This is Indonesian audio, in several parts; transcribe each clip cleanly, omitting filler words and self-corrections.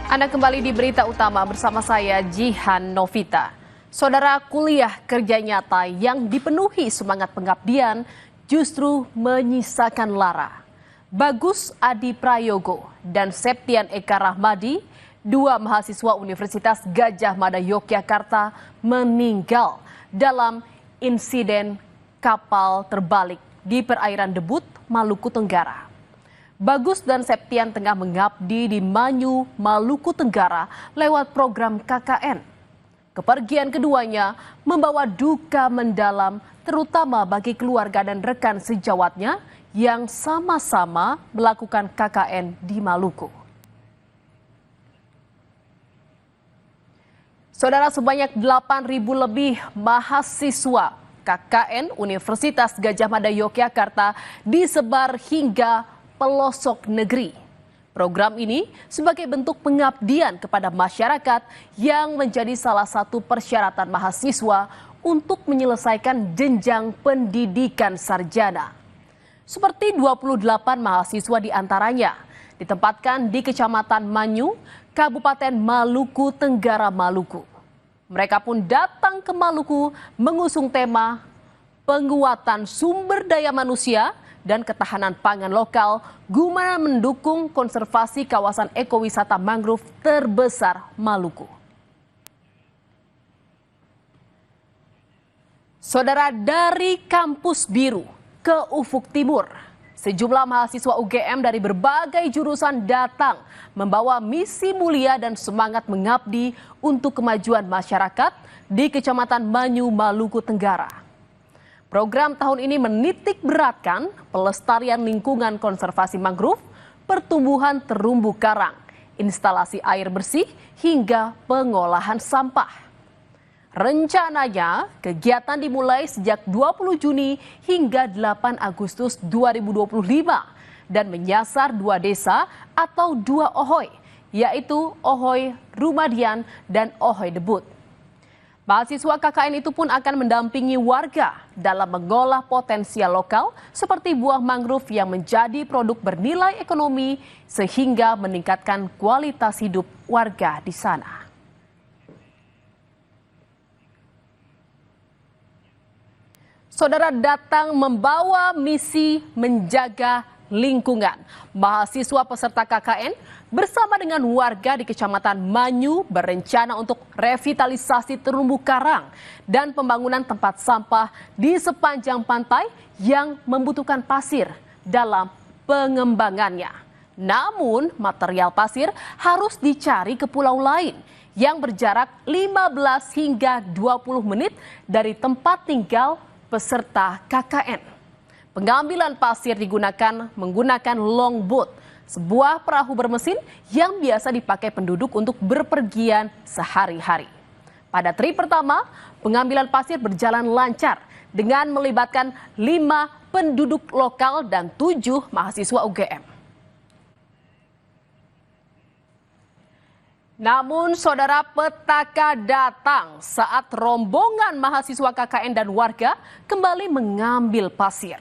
Anda kembali di Berita Utama bersama saya Jihan Novita. Saudara, kuliah kerja nyata yang dipenuhi semangat pengabdian justru menyisakan lara. Bagus Adi Prayogo dan Septian Eka Rahmadi, dua mahasiswa Universitas Gadjah Mada Yogyakarta, meninggal dalam insiden kapal terbalik di perairan Debut, Maluku Tenggara. Bagus dan Septian tengah mengabdi di Manyu, Maluku Tenggara lewat program KKN. Kepergian keduanya membawa duka mendalam terutama bagi keluarga dan rekan sejawatnya yang sama-sama melakukan KKN di Maluku. Saudara, sebanyak 8.000 lebih mahasiswa KKN Universitas Gadjah Mada Yogyakarta disebar hingga pelosok negeri. Program ini sebagai bentuk pengabdian kepada masyarakat yang menjadi salah satu persyaratan mahasiswa untuk menyelesaikan jenjang pendidikan sarjana. Seperti 28 mahasiswa diantaranya ditempatkan di Kecamatan Manyu, Kabupaten Maluku Tenggara, Maluku. Mereka pun datang ke Maluku mengusung tema penguatan sumber daya manusia dan ketahanan pangan lokal guna mendukung konservasi kawasan ekowisata mangrove terbesar Maluku. Saudara, dari Kampus Biru ke Ufuk Timur, sejumlah mahasiswa UGM dari berbagai jurusan datang membawa misi mulia dan semangat mengabdi untuk kemajuan masyarakat di Kecamatan Manyu, Maluku Tenggara. Program tahun ini menitik beratkan pelestarian lingkungan konservasi mangrove, pertumbuhan terumbu karang, instalasi air bersih, hingga pengolahan sampah. Rencananya, kegiatan dimulai sejak 20 Juni hingga 8 Agustus 2025 dan menyasar 2 desa atau 2 Ohoy, yaitu Ohoy Rumadian dan Ohoy Debut. Mahasiswa KKN itu pun akan mendampingi warga dalam mengolah potensial lokal seperti buah mangrove yang menjadi produk bernilai ekonomi sehingga meningkatkan kualitas hidup warga di sana. Saudara, datang membawa misi menjaga lingkungan. Mahasiswa peserta KKN bersama dengan warga di Kecamatan Manyu berencana untuk revitalisasi terumbu karang dan pembangunan tempat sampah di sepanjang pantai yang membutuhkan pasir dalam pengembangannya. Namun, material pasir harus dicari ke pulau lain yang berjarak 15 hingga 20 menit dari tempat tinggal peserta KKN. Pengambilan pasir digunakan menggunakan longboat, sebuah perahu bermesin yang biasa dipakai penduduk untuk berpergian sehari-hari. Pada trip pertama, pengambilan pasir berjalan lancar dengan melibatkan 5 penduduk lokal dan 7 mahasiswa UGM. Namun, saudara, petaka datang saat rombongan mahasiswa KKN dan warga kembali mengambil pasir.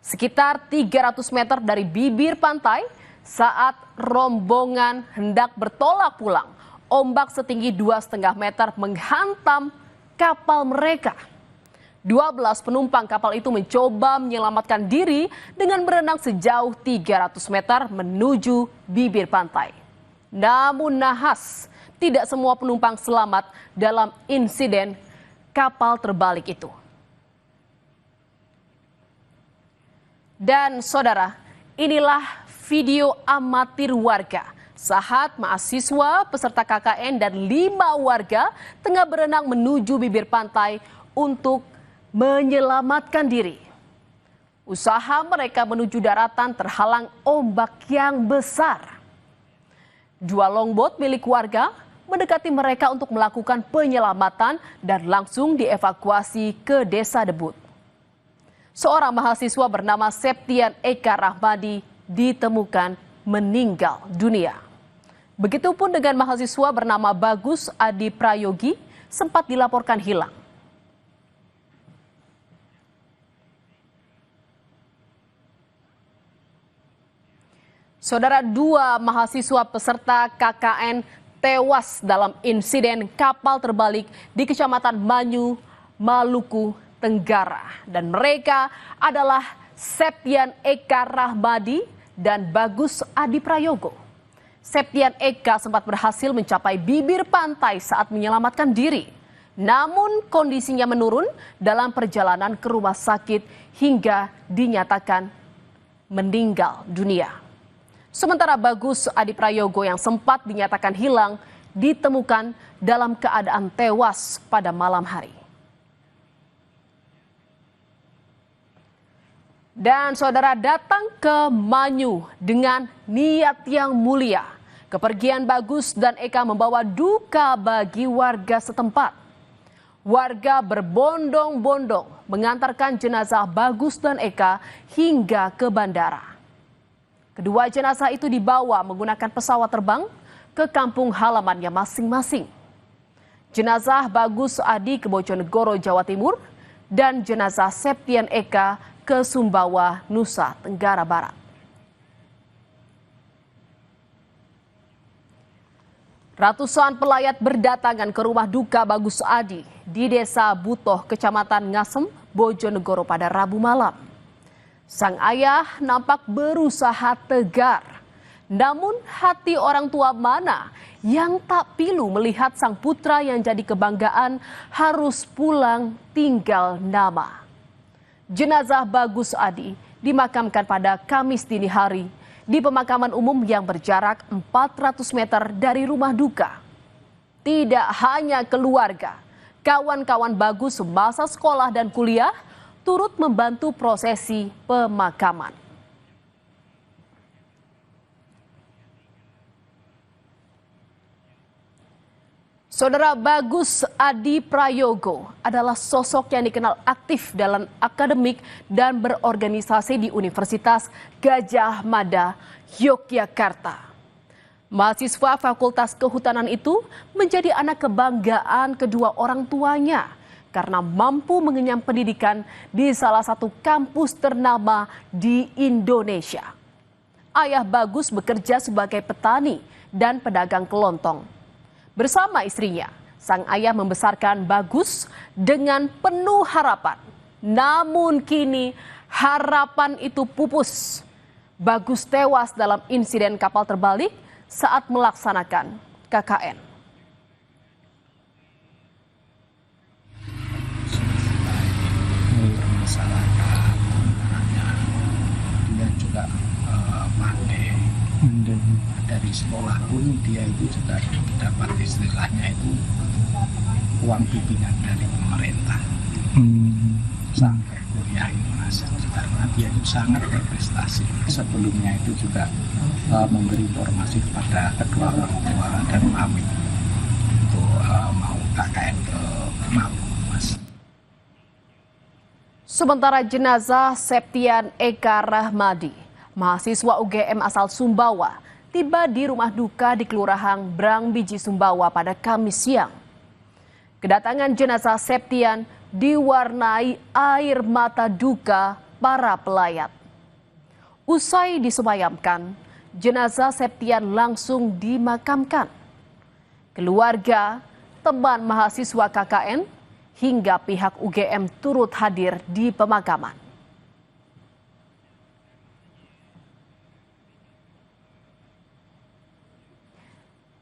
Sekitar 300 meter dari bibir pantai, saat rombongan hendak bertolak pulang, ombak setinggi 2,5 meter menghantam kapal mereka. 12 penumpang kapal itu mencoba menyelamatkan diri dengan berenang sejauh 300 meter menuju bibir pantai. Namun nahas, tidak semua penumpang selamat dalam insiden kapal terbalik itu. Dan saudara, inilah video amatir warga saat mahasiswa peserta KKN dan 5 warga tengah berenang menuju bibir pantai untuk menyelamatkan diri. Usaha mereka menuju daratan terhalang ombak yang besar. 2 longboat milik warga mendekati mereka untuk melakukan penyelamatan dan langsung dievakuasi ke Desa Debut. Seorang mahasiswa bernama Septian Eka Rahmadi ditemukan meninggal dunia. Begitupun dengan mahasiswa bernama Bagus Adi Prayogi sempat dilaporkan hilang. Saudara, dua mahasiswa peserta KKN tewas dalam insiden kapal terbalik di Kecamatan Manyu, Maluku Tenggara. Dan mereka adalah Septian Eka Rahmadi dan Bagus Adi Prayogo. Septian Eka sempat berhasil mencapai bibir pantai saat menyelamatkan diri. Namun kondisinya menurun dalam perjalanan ke rumah sakit hingga dinyatakan meninggal dunia. Sementara Bagus Adi Prayogo yang sempat dinyatakan hilang ditemukan dalam keadaan tewas pada malam hari. Dan saudara, datang ke Manyu dengan niat yang mulia. Kepergian Bagus dan Eka membawa duka bagi warga setempat. Warga berbondong-bondong mengantarkan jenazah Bagus dan Eka hingga ke bandara. Kedua jenazah itu dibawa menggunakan pesawat terbang ke kampung halamannya masing-masing. Jenazah Bagus Adi ke Bojonegoro, Jawa Timur, dan jenazah Septian Eka ke Sumbawa, Nusa Tenggara Barat. Ratusan pelayat berdatangan ke rumah duka Bagus Adi di Desa Butoh, Kecamatan Ngasem, Bojonegoro pada Rabu malam. Sang ayah nampak berusaha tegar. Namun hati orang tua mana yang tak pilu melihat sang putra yang jadi kebanggaan harus pulang tinggal nama. Jenazah Bagus Adi dimakamkan pada Kamis dini hari di pemakaman umum yang berjarak 400 meter dari rumah duka. Tidak hanya keluarga, kawan-kawan Bagus semasa sekolah dan kuliah turut membantu prosesi pemakaman. Saudara, Bagus Adi Prayogo adalah sosok yang dikenal aktif dalam akademik dan berorganisasi di Universitas Gadjah Mada, Yogyakarta. Mahasiswa Fakultas Kehutanan itu menjadi anak kebanggaan kedua orang tuanya karena mampu mengenyam pendidikan di salah satu kampus ternama di Indonesia. Ayah Bagus bekerja sebagai petani dan pedagang kelontong. Bersama istrinya, sang ayah membesarkan Bagus dengan penuh harapan. Namun kini harapan itu pupus. Bagus tewas dalam insiden kapal terbalik saat melaksanakan KKN. Masyarakat hanya dia juga pandai dari sekolah pun dia itu juga dapat istilahnya itu uang bimbingan dari pemerintah sampai kuliah itu masuk karena dia itu sangat berprestasi. Sebelumnya itu juga memberi informasi kepada kedua orang tua dan pamit untuk mau KKN ke Maluku. Sementara jenazah Septian Eka Rahmadi, mahasiswa UGM asal Sumbawa, tiba di rumah duka di Kelurahan Brangbiji, Sumbawa pada Kamis siang. Kedatangan jenazah Septian diwarnai air mata duka para pelayat. Usai disemayamkan, jenazah Septian langsung dimakamkan. Keluarga, teman mahasiswa KKN, hingga pihak UGM turut hadir di pemakaman.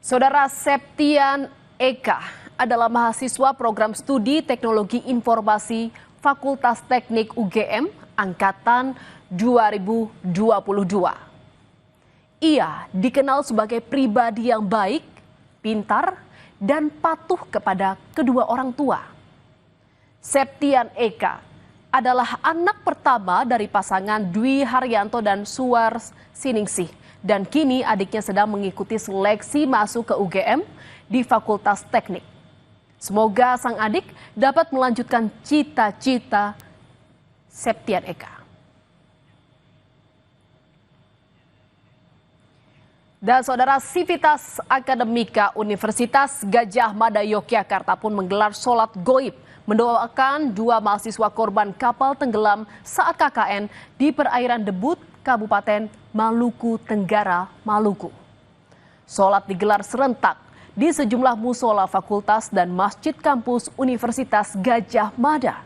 Saudara, Septian Eka adalah mahasiswa program studi Teknologi Informasi Fakultas Teknik UGM angkatan 2022. Ia dikenal sebagai pribadi yang baik, pintar, dan patuh kepada kedua orang tua. Septian Eka adalah anak pertama dari pasangan Dwi Haryanto dan Suwar Siningsih, dan kini adiknya sedang mengikuti seleksi masuk ke UGM di Fakultas Teknik. Semoga sang adik dapat melanjutkan cita-cita Septian Eka. Dan saudara, Sivitas Akademika Universitas Gadjah Mada Yogyakarta pun menggelar sholat goib mendoakan dua mahasiswa korban kapal tenggelam saat KKN di perairan Debut, Kabupaten Maluku Tenggara, Maluku. Sholat digelar serentak di sejumlah musola fakultas dan masjid kampus Universitas Gadjah Mada.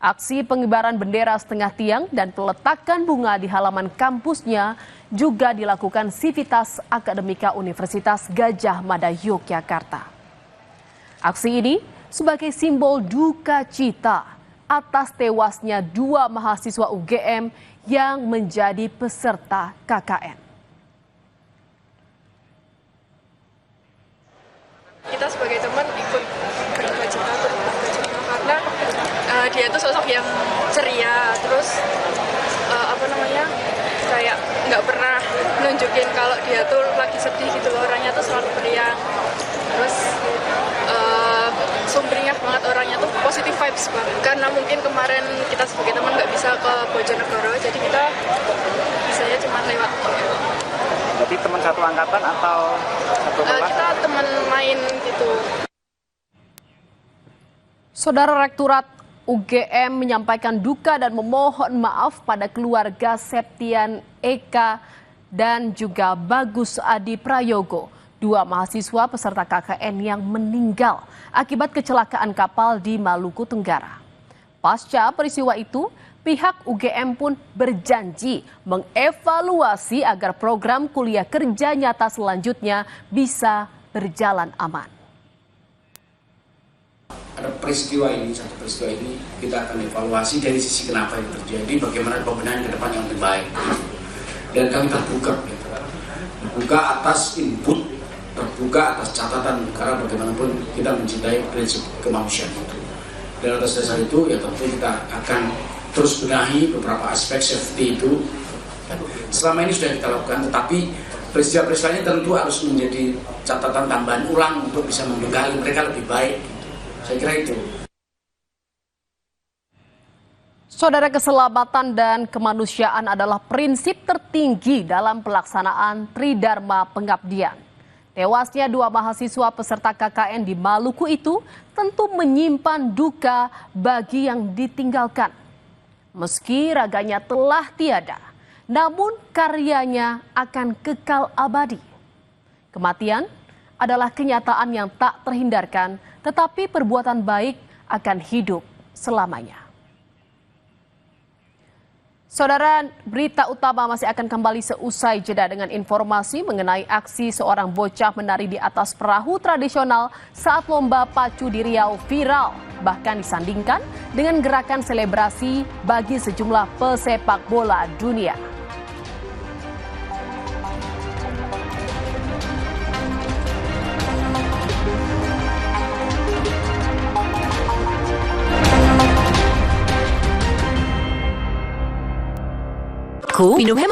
Aksi pengibaran bendera setengah tiang dan peletakan bunga di halaman kampusnya juga dilakukan Sivitas Akademika Universitas Gadjah Mada Yogyakarta. Aksi ini sebagai simbol duka cita atas tewasnya 2 mahasiswa UGM yang menjadi peserta KKN. Kita sebagai teman ikut berduka cita karena dia itu sosok yang ceria, terus kayak nggak pernah nunjukin kalau dia tuh lagi sedih gitu loh, orangnya tuh selalu periang, terus sumringah banget orangnya tuh, positive vibes banget. Karena mungkin kemarin kita sebagai teman nggak bisa ke Bojonegoro, jadi kita bisanya cuma lewat. Jadi teman satu angkatan atau satu kelas? Kita teman main gitu. Saudara Rektorat UGM menyampaikan duka dan memohon maaf pada keluarga Septian Eka dan juga Bagus Adi Prayogo, 2 mahasiswa peserta KKN yang meninggal akibat kecelakaan kapal di Maluku Tenggara. Pasca peristiwa itu, pihak UGM pun berjanji mengevaluasi agar program kuliah kerja nyata selanjutnya bisa berjalan aman. Ada satu peristiwa ini kita akan evaluasi dari sisi kenapa itu terjadi, bagaimana pembenahan ke depan yang lebih baik. Dan kami terbuka atas input, terbuka atas catatan, karena bagaimanapun kita mencintai prinsip kemanusiaan itu. Dan atas dasar itu ya tentu kita akan terus benahi beberapa aspek safety itu. Selama ini sudah kita lakukan, tetapi peristiwa-peristiwa ini tentu harus menjadi catatan tambahan ulang untuk bisa membekali mereka lebih baik. Saya kira itu. Saudara, keselamatan dan kemanusiaan adalah prinsip tertinggi dalam pelaksanaan Tridharma Pengabdian. Tewasnya 2 mahasiswa peserta KKN di Maluku itu tentu menyimpan duka bagi yang ditinggalkan. Meski raganya telah tiada, namun karyanya akan kekal abadi. Kematian adalah kenyataan yang tak terhindarkan, tetapi perbuatan baik akan hidup selamanya. Saudara, berita utama masih akan kembali seusai jeda dengan informasi mengenai aksi seorang bocah menari di atas perahu tradisional saat lomba pacu di Riau viral, bahkan disandingkan dengan gerakan selebrasi bagi sejumlah pesepak bola dunia. Minum hemat.